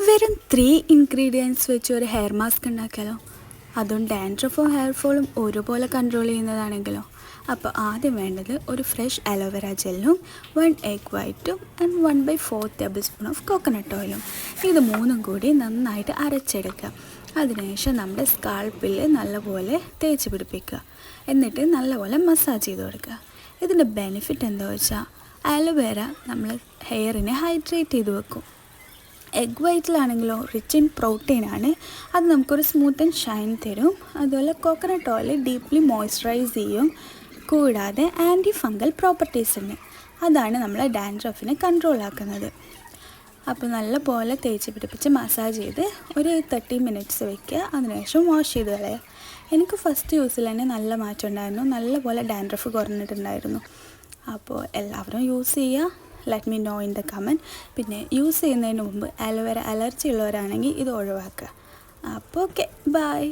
വെറും 3 ഇൻഗ്രീഡിയൻസ് വെച്ച് ഒരു ഹെയർ മാസ്ക് ഉണ്ടാക്കിയാലോ? അതും ഡാൻഡ്രഫും ഹെയർ ഫോളും ഒരുപോലെ കൺട്രോൾ ചെയ്യുന്നതാണെങ്കിലോ? അപ്പോൾ ആദ്യം വേണ്ടത് ഒരു ഫ്രഷ് അലോവേര ജെല്ലും 1 എഗ് വൈറ്റും and 1/4 table spoon of coconut ഓയിലും. ഇത് മൂന്നും കൂടി നന്നായിട്ട് അരച്ചെടുക്കുക. അതിനുശേഷം നമ്മുടെ സ്കാൾപ്പിൽ നല്ലപോലെ തേച്ച് പിടിപ്പിക്കുക. എന്നിട്ട് നല്ലപോലെ മസാജ് ചെയ്ത് കൊടുക്കുക. ഇതിൻ്റെ ബെനിഫിറ്റ് എന്താ വെച്ചാൽ അലോവേര നമ്മൾ ഹെയറിനെ ഹൈഡ്രേറ്റ് ചെയ്ത് വെക്കും. എഗ് വൈറ്റിലാണെങ്കിലോ റിച്ച് ഇൻ പ്രോട്ടീനാണ്. അത് നമുക്കൊരു സ്മൂത്ത് ആൻഡ് ഷൈൻ തരും. അതുപോലെ കോക്കനട്ട് ഓയിൽ ഡീപ്ലി മോയ്സ്ചറൈസ് ചെയ്യും. കൂടാതെ ആൻറ്റി ഫംഗൽ പ്രോപ്പർട്ടീസ് ഉണ്ട്. അതാണ് നമ്മളെ ഡാൻഡ്രഫിനെ കൺട്രോൾ ആക്കുന്നത്. അപ്പോൾ നല്ലപോലെ തേച്ച് പിടിപ്പിച്ച് മസാജ് ചെയ്ത് ഒരു 30 മിനിറ്റ്സ് വയ്ക്കുക. അതിനുശേഷം വാഷ് ചെയ്ത് കളയുക. എനിക്ക് ഫസ്റ്റ് യൂസിൽ തന്നെ നല്ല മാറ്റം ഉണ്ടായിരുന്നു. നല്ലപോലെ ഡാൻഡ്രഫ് കുറഞ്ഞിട്ടുണ്ടായിരുന്നു. അപ്പോൾ എല്ലാവരും യൂസ് ചെയ്യുക. Let me know in the comment. പിന്നെ യൂസ് ചെയ്യുന്നതിന് മുമ്പ് അലോവേര അലർജി ഉള്ളവരാണെങ്കിൽ ഇത് ഒഴിവാക്കുക. അപ്പോൾ ഓക്കെ, ബൈ.